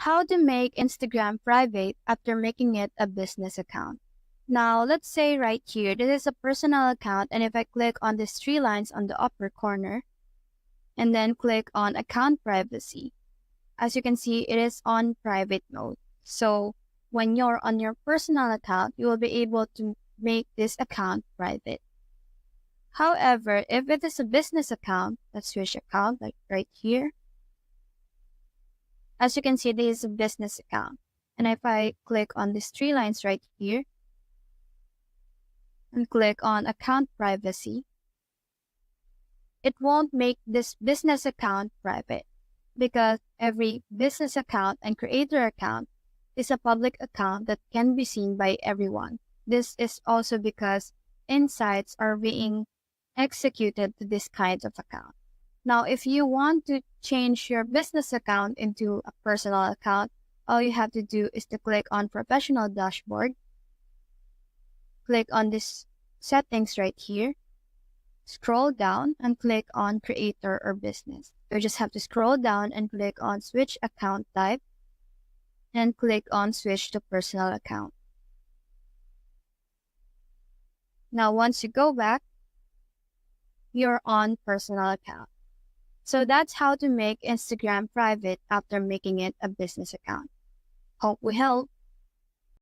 How to make Instagram private after making it a business account. Now, let's say right here, this is a personal account, and if I click on these three lines on the upper corner, and then click on account privacy, as you can see, it is on private mode. So when you're on your personal account, you will be able to make this account private. However, if it is a business account, let's switch account like right here. As you can see, this is a business account. And if I click on these three lines right here and click on account privacy, it won't make this business account private because every business account and creator account is a public account that can be seen by everyone. This is also because insights are being executed to this kind of account. Now, if you want to change your business account into a personal account, all you have to do is to click on Professional Dashboard, click on this settings right here, scroll down and click on Creator or Business. You just have to scroll down and click on Switch Account Type and click on Switch to Personal Account. Now, once you go back, you're on Personal Account. So that's how to make Instagram private after making it a business account. Hope we helped.